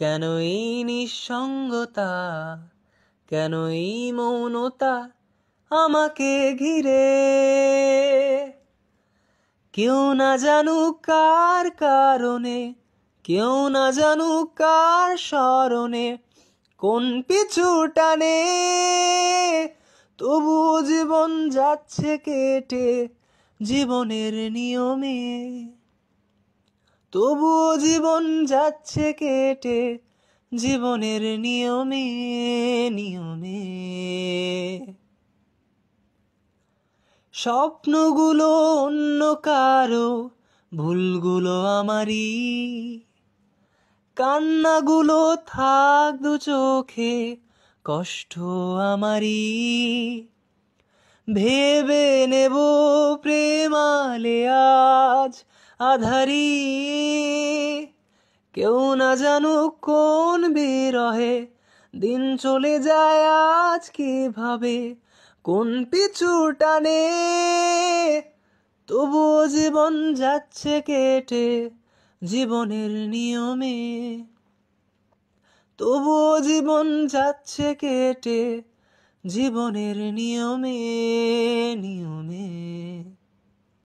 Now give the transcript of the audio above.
কেন এই নিঃসঙ্গতা, কেন এই মৌনতা আমাকে ঘিরে? কেউ না জানুক কার কারণে, কেউ না জানুক কার স্মরণে, কোন পিছু টানে তবুও জীবন যাচ্ছে কেটে জীবনের নিয়মে, তবুও জীবন যাচ্ছে কেটে জীবনের নিয়মে নিয়মে। স্বপ্নগুলো অন্য কারো, ভুলগুলো আমারই, কান্নাগুলো থাক দু চোখে, কষ্ট আমারই। ভেবে নেব প্রেমালে আজ আধারি, কেউ না জানুক কোন বিরহে দিন চলে যায় আজ কিভাবে, কোন পিছু টানে তবুও জীবন যাচ্ছে কেটে জীবনের নিয়মে, তবুও জীবন যাচ্ছে কেটে জীবনের নিয়মে নিয়মে।